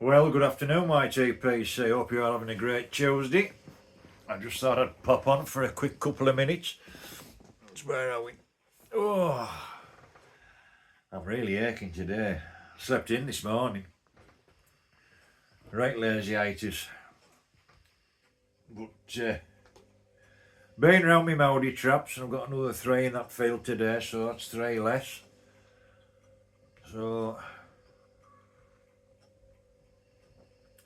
Well, good afternoon, my TPC. Hope you're all having a great Tuesday. I just thought I'd pop on for a quick couple of minutes. Where are we? Oh, I'm really aching today. Slept in this morning. Right lazy-itis. But been round my Maudi traps, and I've got another 3 in that field today, so that's 3 less. So,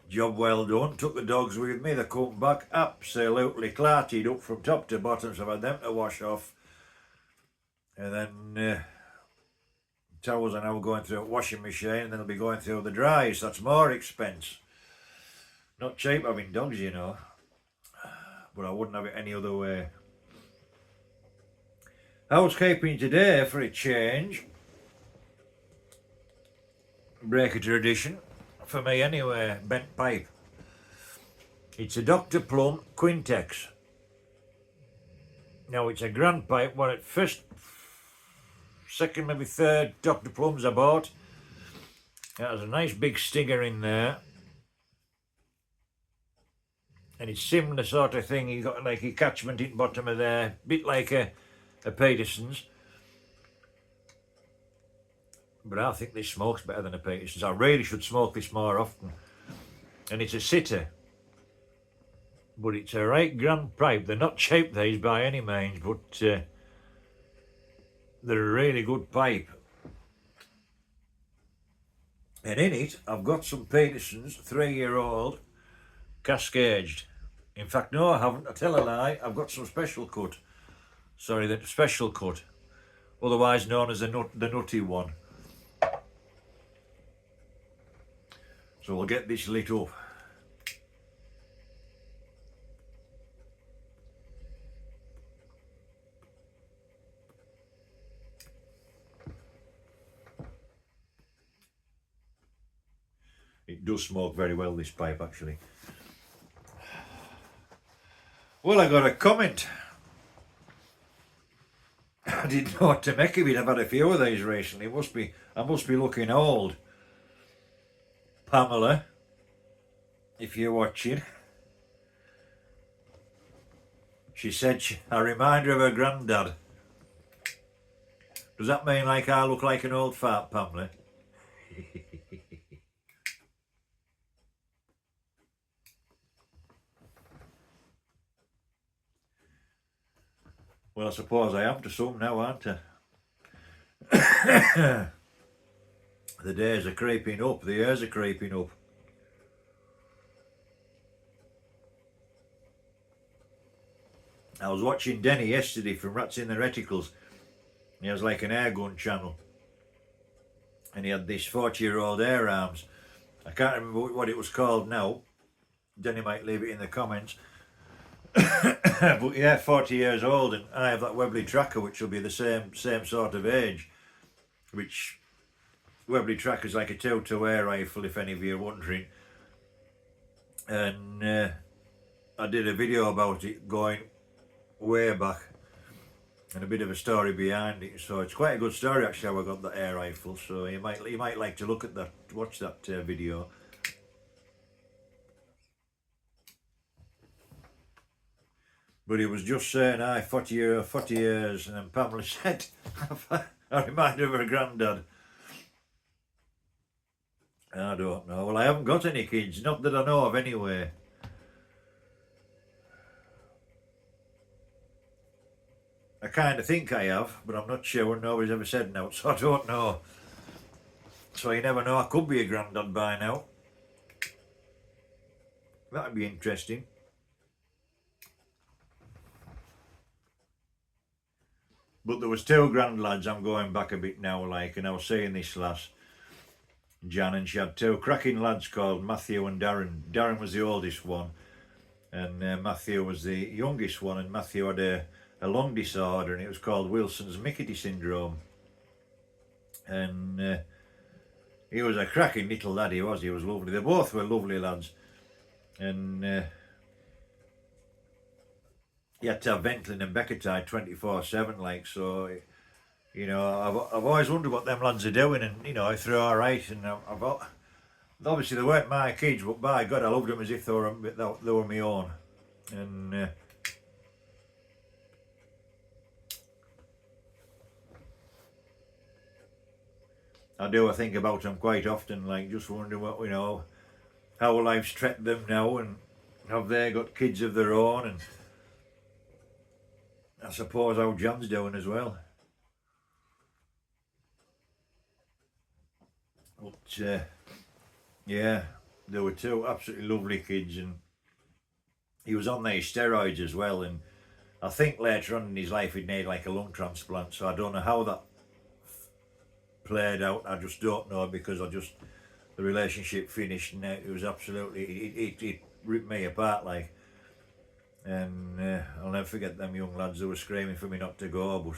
job well done. Took the dogs with me. They come back absolutely clarted up from top to bottom, so I've had them to wash off. And then towels are now going through a washing machine, and then they'll be going through the dryers. That's more expense. Not cheap having dogs, you know, but I wouldn't have it any other way. Housekeeping today for a change. Break a tradition. For me anyway, bent pipe. It's a Dr. Plumb Quintex. Now it's a grand pipe, one at first, second, maybe third Dr. Plumbs I bought. It has a nice big stinger in there. And it's similar sort of thing, you got like a catchment in the bottom of there, bit like a Peterson's. But I think this smokes better than a Peterson's. I really should smoke this more often. And it's a sitter. But it's a right grand pipe. They're not cheap, these, by any means, but they're a really good pipe. And in it, I've got some Peterson's 3-year-old cascaged. In fact, no, I haven't. I tell a lie. I've got some special cut. Sorry, the special cut. Otherwise known as the nutty one. So we'll get this lit up. It does smoke very well, this pipe, actually. Well, I got a comment. I didn't know what to make of it. I've had a few of these recently. I must be looking old. Pamela, if you're watching, she said I remind her of her granddad. Does that mean like I look like an old fart, Pamela? Well, I suppose I am to some now, aren't I? The days are creeping up, the years are creeping up. I was watching Denny yesterday from Rats in the Reticles. He has like an airgun channel. And he had this 40-year-old air arms. I can't remember what it was called now. Denny might leave it in the comments. But yeah, 40 years old, and I have that Webley Tracker, which will be the same sort of age. Which Webley Tracker's like a 2-2 air rifle, if any of you are wondering. And I did a video about it going way back, and a bit of a story behind it. So it's quite a good story actually how I got that air rifle. So you might like to look at that, watch that video. But he was just saying, 40 years, and then Pamela said, I remind her of her granddad. I don't know. Well, I haven't got any kids, not that I know of anyway. I kind of think I have, but I'm not sure. Nobody's ever said no, so I don't know. So you never know, I could be a granddad by now. That'd be interesting. But there was 2 grandlads, I'm going back a bit now, like, and I was saying this last Jan, and she had 2 cracking lads called Matthew and Darren. Darren was the oldest one, and Matthew was the youngest one, and Matthew had a lung disorder, and it was called Wilson's Mickety syndrome. And he was a cracking little lad, he was lovely. They both were lovely lads. And you had to have Ventolin and Beckertide 24/7, like, so, you know, I've always wondered what them lads are doing, and, you know, if they're alright, and Obviously they weren't my kids, but by God I loved them as if they were my own. And I think about them quite often, like just wondering what, you know, how life's treated them now, and have they got kids of their own, and I suppose how John's doing as well. But yeah, there were two absolutely lovely kids, and he was on these steroids as well, and I think later on in his life he'd need like a lung transplant, so I don't know how that played out. I just don't know, because the relationship finished, and it was absolutely, it ripped me apart, like. And I'll never forget them young lads who were screaming for me not to go, but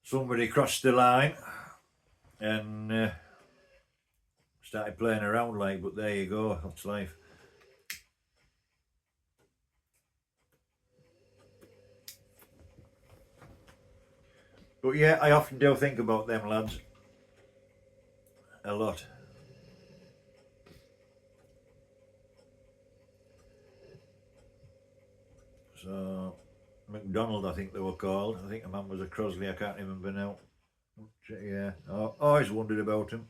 somebody crossed the line and started playing around, like. But there you go, that's life. But yeah, I often do think about them lads a lot. So McDonald, I think they were called. I think the man was a Crosley, I can't remember now. But, yeah, I always wondered about them.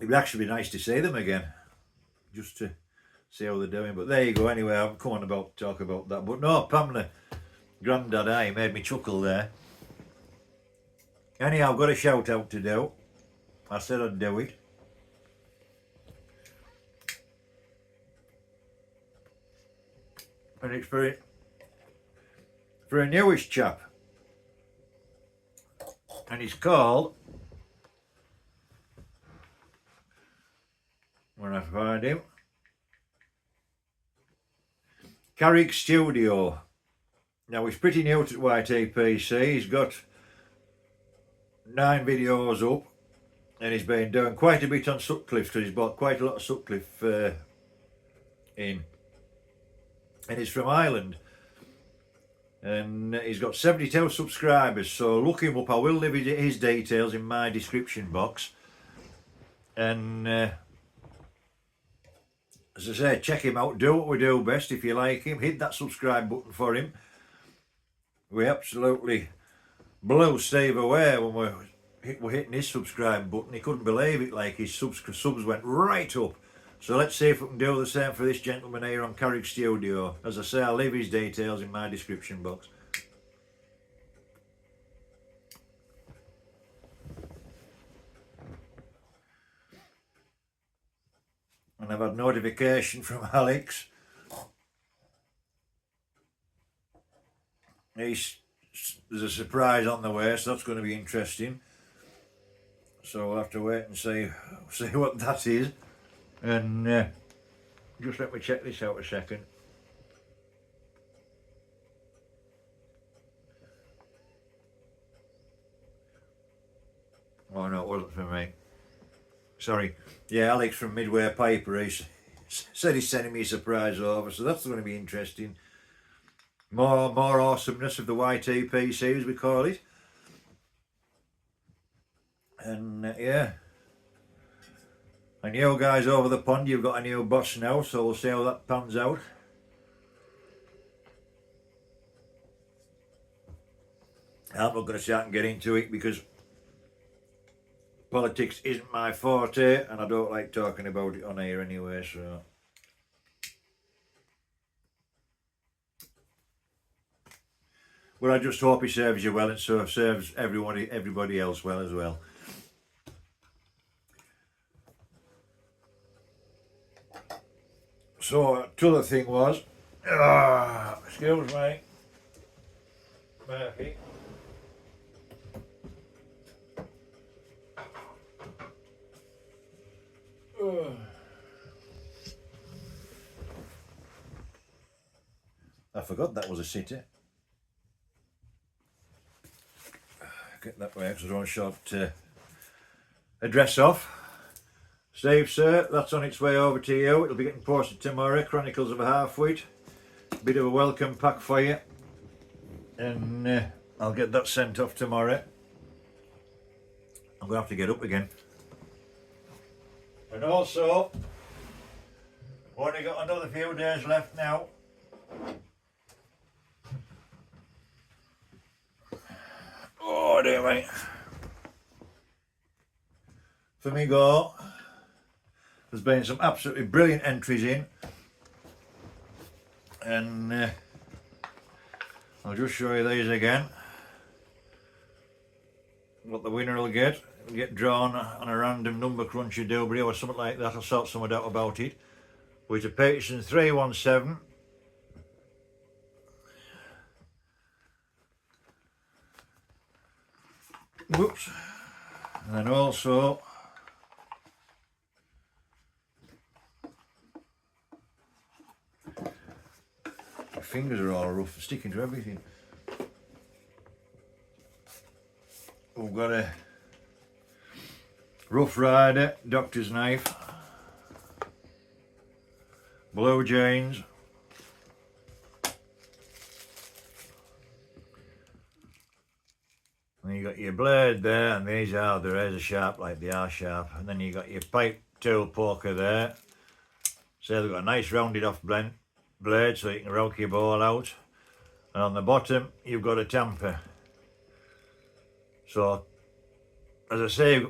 It would actually be nice to see them again, just to see how they're doing. But there you go. Anyway, I'm coming about to talk about that. But no, Pamela, Grandad, made me chuckle there. Anyhow, I've got a shout out to do. I said I'd do it. And it's for a newish chap. And he's called, when I find him, Carrick Studio. Now he's pretty new to YTPC. He's got 9 videos up, and he's been doing quite a bit on Sutcliffe, because he's bought quite a lot of Sutcliffe in. And he's from Ireland, and he's got 72 subscribers, so look him up. I will leave his details in my description box, and as I say, check him out, do what we do best. If you like him, hit that subscribe button for him. We absolutely blew Steve away when we're hitting his subscribe button. He couldn't believe it, like his subs went right up. So let's see if we can do the same for this gentleman here on Carrick Studio. As I say, I'll leave his details in my description box. And I've had notification from Alex. There's a surprise on the way, so that's going to be interesting. So we'll have to wait and see what that is. And just let me check this out a second. Oh no, it wasn't for me. Sorry. Yeah, Alex from Midway Piper, he said he's sending me a surprise over, so that's going to be interesting. More awesomeness of the YTPC, as we call it. And yeah. And you guys over the pond, you've got a new boss now, so we'll see how that pans out. I'm not going to start and get into it, because politics isn't my forte, and I don't like talking about it on air anyway, so. But I just hope he serves you well, and so serves everybody else well as well. So, the other thing was, excuse me, Murphy. I forgot that was a city. Get that way, because I don't short address off. Steve, sir, that's on its way over to you. It'll be getting posted tomorrow. Chronicles of a Half-Wit. Bit of a welcome pack for you. And I'll get that sent off tomorrow. I'm going to have to get up again. And also, only got another few days left now. Oh dear mate. For me go, there's been some absolutely brilliant entries in, and I'll just show you these again. What the winner will get. It'll get drawn on a random number crunchy doobly or something like that. I'll sort something out about it. With a Peterson 317. Whoops. And also my fingers are all rough, sticking to everything. We've got a Rough Rider, Doctor's Knife, Blue Jeans, and you got your blade there, and these are the razor sharp like they are sharp, and then you got your pipe tool poker there. So they've got a nice rounded off blade so you can rock your ball out, and on the bottom you've got a tamper. So as I say,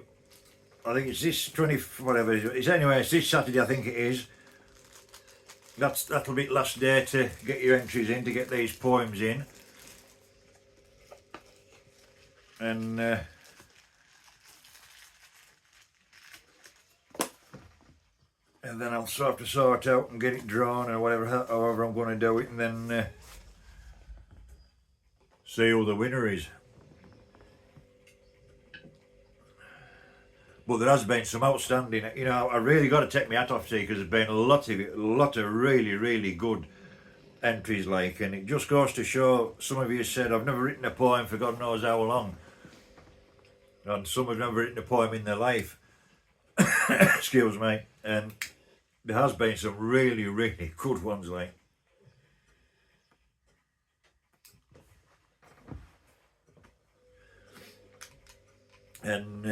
I think it's this 20 whatever it's anyway, it's this Saturday I think it is. That'll be the last day to get your entries in, to get these poems in, and then I'll have to sort out and get it drawn or whatever, however I'm going to do it, and then see who the winner is. But there has been some outstanding, you know, I really got to take my hat off to you, because there's been a lot of really, really good entries, like, and it just goes to show, some of you said, I've never written a poem for God knows how long, and some have never written a poem in their life, excuse me, and there has been some really, really good ones, like. And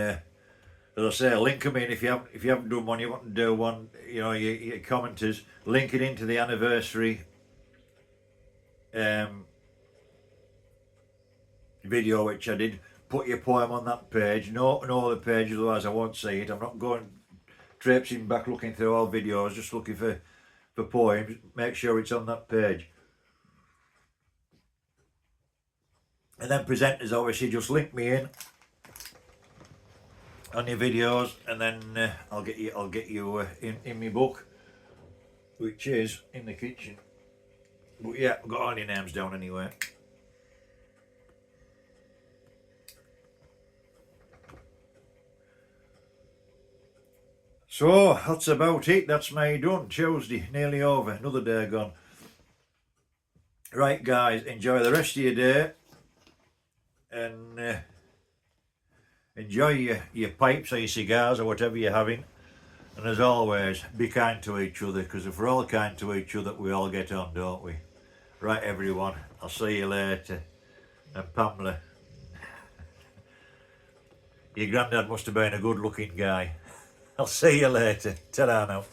as I say, link them in if you haven't done one, you want to do one. You know, your commenters, link it into the anniversary video which I did. Put your poem on that page. No other page, otherwise I won't see it. I'm not going traipsing back looking through all videos, just looking for poems. Make sure it's on that page. And then presenters, obviously, just link me in on your videos, and then I'll get you in my book, which is in the kitchen. But yeah, I've got all your names down anyway. So that's about it. That's me done. Tuesday, nearly over. Another day gone. Right, guys, enjoy the rest of your day, and enjoy your pipes or your cigars or whatever you're having. And as always, be kind to each other, because if we're all kind to each other, we all get on, don't we? Right, everyone, I'll see you later. And Pamela, your granddad must have been a good looking guy. I'll see you later. Ta-ra now.